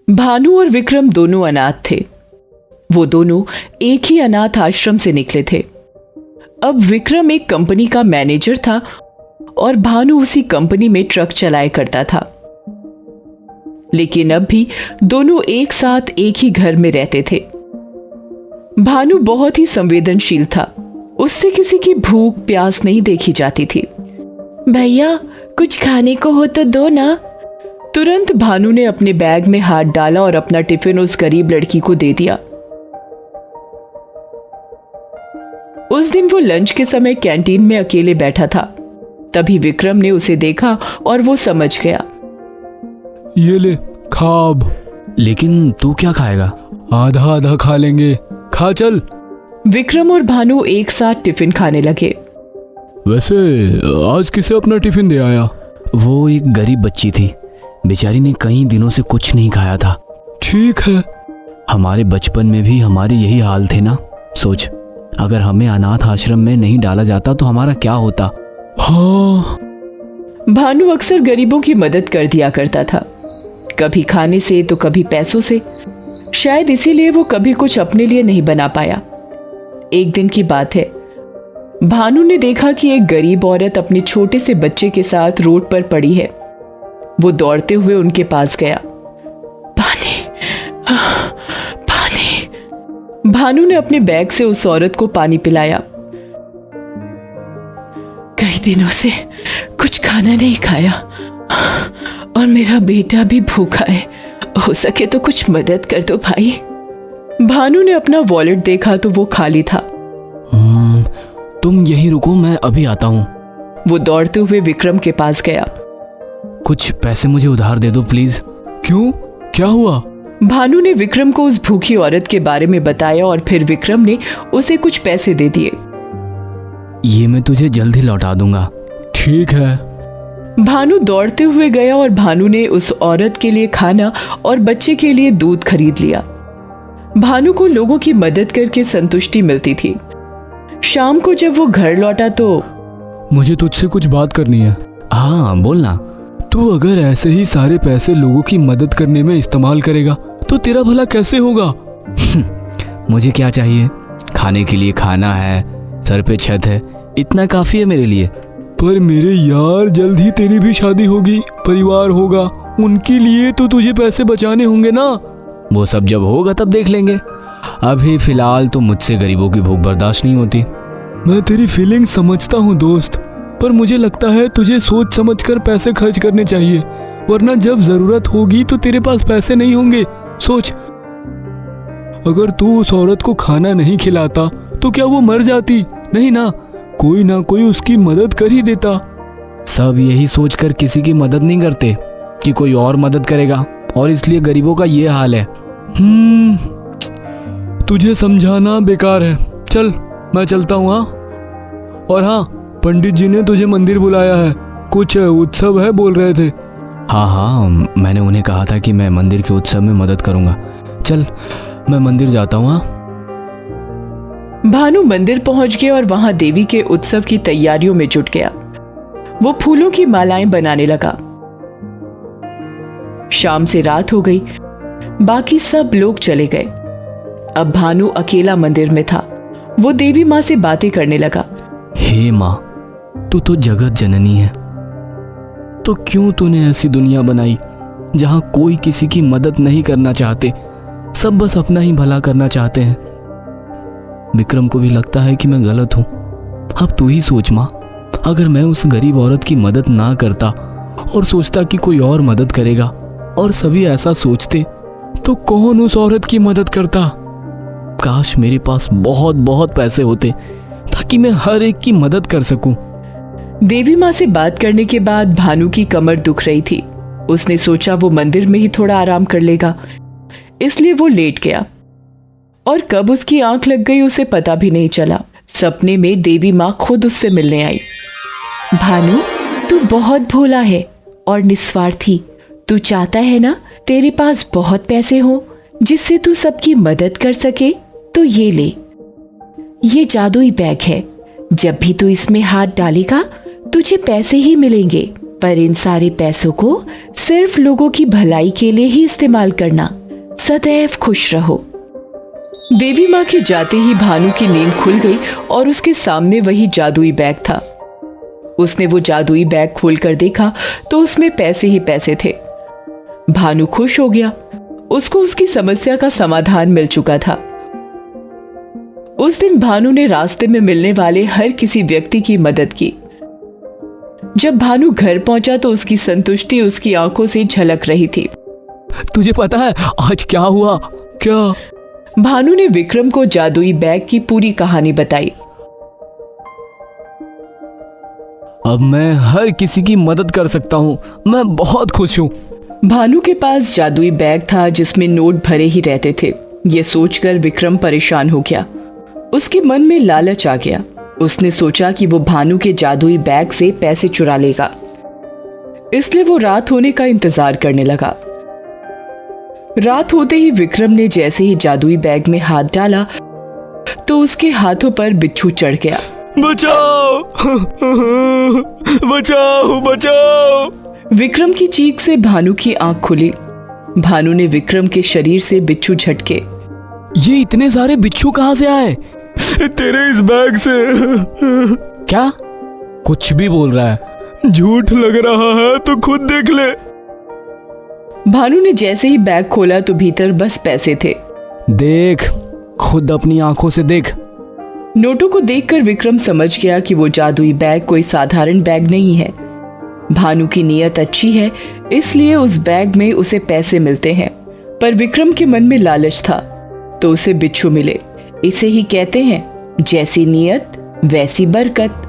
भानु और विक्रम दोनों अनाथ थे। वो दोनों एक ही अनाथ आश्रम से निकले थे। अब विक्रम एक कंपनी का मैनेजर था और भानु उसी कंपनी में ट्रक चलाया करता था। लेकिन अब भी दोनों एक साथ एक ही घर में रहते थे। भानु बहुत ही संवेदनशील था। उससे किसी की भूख प्यास नहीं देखी जाती थी। भैया कुछ खाने को हो तो दो ना। तुरंत भानु ने अपने बैग में हाथ डाला और अपना टिफिन उस गरीब लड़की को दे दिया। उस दिन वो लंच के समय कैंटीन में अकेले बैठा था। तभी विक्रम ने उसे देखा और वो समझ गया। ये ले खा अब। लेकिन तू क्या खाएगा? आधा आधा खा लेंगे, खा चल। विक्रम और भानु एक साथ टिफिन खाने लगे। वैसे आज किसे अपना टिफिन दे आया? वो एक गरीब बच्ची थी, बेचारी ने कई दिनों से कुछ नहीं खाया था। ठीक है। हमारे बचपन में भी हमारे यही हाल थे ना। सोच, अगर हमें अनाथ आश्रम में नहीं डाला जाता तो हमारा क्या होता। हाँ। भानु अक्सर गरीबों की मदद कर दिया करता था, कभी खाने से तो कभी पैसों से। शायद इसीलिए वो कभी कुछ अपने लिए नहीं बना पाया। एक दिन की बात है, भानु ने देखा कि एक गरीब औरत अपने छोटे से बच्चे के साथ रोड पर पड़ी है। वो दौड़ते हुए उनके पास गया। पानी, पानी। भानु ने अपने बैग से उस औरत को पानी पिलाया। कई दिनों से कुछ खाना नहीं खाया और मेरा बेटा भी भूखा है। हो सके तो कुछ मदद कर दो भाई। भानु ने अपना वॉलेट देखा तो वो खाली था। तुम यहीं रुको, मैं अभी आता हूँ। वो दौड़ते हुए विक्रम के पास गया। कुछ पैसे मुझे उधार दे दो प्लीज। क्यों, क्या हुआ? भानु ने विक्रम को उस भूखी औरत के बारे में बताया और फिर विक्रम ने उसे कुछ पैसे दे दिए। ये मैं तुझे जल्द ही लौटा दूंगा। ठीक है। भानु दौड़ते हुए गया और भानु ने उस औरत के लिए खाना और बच्चे के लिए दूध खरीद लिया। भानु को लोगों की मदद करके संतुष्टि मिलती थी। शाम को जब वो घर लौटा तो मुझे तुझसे कुछ बात करनी है। हाँ बोलना। तू अगर ऐसे ही सारे पैसे लोगों की मदद करने में इस्तेमाल करेगा तो तेरा भला कैसे होगा? मुझे क्या चाहिए? खाने के लिए खाना है, सर पे छत है, इतना काफी है मेरे लिए। पर मेरे यार, जल्द ही तेरी भी शादी होगी, परिवार होगा, उनके लिए तो तुझे पैसे बचाने होंगे ना। वो सब जब होगा तब देख लेंगे। अभी फिलहाल तो मुझसे गरीबों की भूख बर्दाश्त नहीं होती। मैं तेरी फीलिंग समझता हूँ दोस्त, पर मुझे लगता है तुझे सोच समझकर पैसे खर्च करने चाहिए, वरना जब जरूरत होगी तो तेरे पास पैसे नहीं होंगे। सोच, अगर तू उस औरत को खाना नहीं खिलाता तो क्या वो मर जाती? नहीं ना कोई उसकी मदद कर ही देता। सब यही सोचकर किसी की मदद नहीं करते कि कोई और मदद करेगा, और इसलिए गरीबों का ये हाल है। तुझे समझाना बेकार है। चल मैं चलता हूँ। हाँ, और हाँ, पंडित जी ने तुझे मंदिर बुलाया है, कुछ उत्सव है बोल रहे थे। हाँ, मैंने उन्हें कहा था कि मैं मंदिर के उत्सव में मदद करूंगा। चल मैं मंदिर जाता हूँ। भानु मंदिर पहुंच गया और वहां देवी के उत्सव की तैयारियों में जुट गया। वो फूलों की मालाएं बनाने लगा। शाम से रात हो गई, बाकी सब लोग चले गए। अब भानु अकेला मंदिर में था। वो देवी माँ से बातें करने लगा। हे माँ, तू तो जगत जननी है, तो क्यों तूने ऐसी दुनिया बनाई जहां कोई किसी की मदद नहीं करना चाहते, सब बस अपना ही भला करना चाहते हैं। विक्रम को भी लगता है कि मैं गलत हूं। अब तू ही सोच माँ, अगर मैं उस गरीब औरत की मदद ना करता और सोचता कि कोई और मदद करेगा और सभी ऐसा सोचते, तो कौन उस औरत की मदद करता? काश मेरे पास बहुत बहुत पैसे होते ताकि मैं हर एक की मदद कर सकूं। देवी माँ से बात करने के बाद भानु की कमर दुख रही थी। उसने सोचा वो मंदिर में ही थोड़ा आराम कर लेगा, इसलिए वो लेट गया और कब उसकी आंख लग गई उसे पता भी नहीं चला। सपने में देवी माँ खुद उससे मिलने आई। भानु, तू बहुत भोला है और निस्वार्थी। तू चाहता है ना तेरे पास बहुत पैसे हो जिससे तू सबकी मदद कर सके, तो ये ले, ये जादुई बैग है। जब भी तू इसमें हाथ डालेगा तुझे पैसे ही मिलेंगे, पर इन सारे पैसों को सिर्फ लोगों की भलाई के लिए ही इस्तेमाल करना। सदैव खुश रहो। देवी माँ के जाते ही भानु की नींद खुल गई और उसके सामने वही जादुई बैग था। उसने वो जादुई बैग खोलकर देखा तो उसमें पैसे ही पैसे थे। भानु खुश हो गया। उसको उसकी समस्या का समाधान मिल चुका था। उस दिन भानु ने रास्ते में मिलने वाले हर किसी व्यक्ति की मदद की। जब भानु घर पहुंचा तो उसकी संतुष्टि उसकी आंखों से झलक रही थी। तुझे पता है आज क्या हुआ? क्या? भानु ने विक्रम को जादुई बैग की पूरी कहानी बताई। अब मैं हर किसी की मदद कर सकता हूँ। मैं बहुत खुश हूँ। भानु के पास जादुई बैग था जिसमें नोट भरे ही रहते थे। ये सोचकर विक्रम परेशान हो गया। उसके मन में लालच आ गया। उसने सोचा कि वो भानु के जादुई बैग से पैसे चुरा लेगा, इसलिए वो रात होने का इंतजार करने लगा। रात होते ही विक्रम ने जैसे ही जादुई बैग में हाथ डाला तो उसके हाथों पर बिच्छू चढ़ गया। बचाओ बचाओ बचाओ। विक्रम की चीख से भानु की आंख खुली। भानु ने विक्रम के शरीर से बिच्छू झटके। ये इतने सारे बिच्छू कहाँ से आए? तेरे इस बैग से। क्या? कुछ भी बोल रहा है। झूठ लग रहा है तो खुद देख ले। भानु ने जैसे ही बैग खोला तो भीतर बस पैसे थे। देख, खुद अपनी आंखों से देख। नोटों को देखकर विक्रम समझ गया कि वो जादुई बैग कोई साधारण बैग नहीं है। भानु की नीयत अच्छी है, इसलिए उस बैग में उसे पैसे मिलते हैं। पर विक्रम के मन में लालच था तो उसे बिच्छू मिले। इसे ही कहते हैं, जैसी नीयत वैसी बरकत।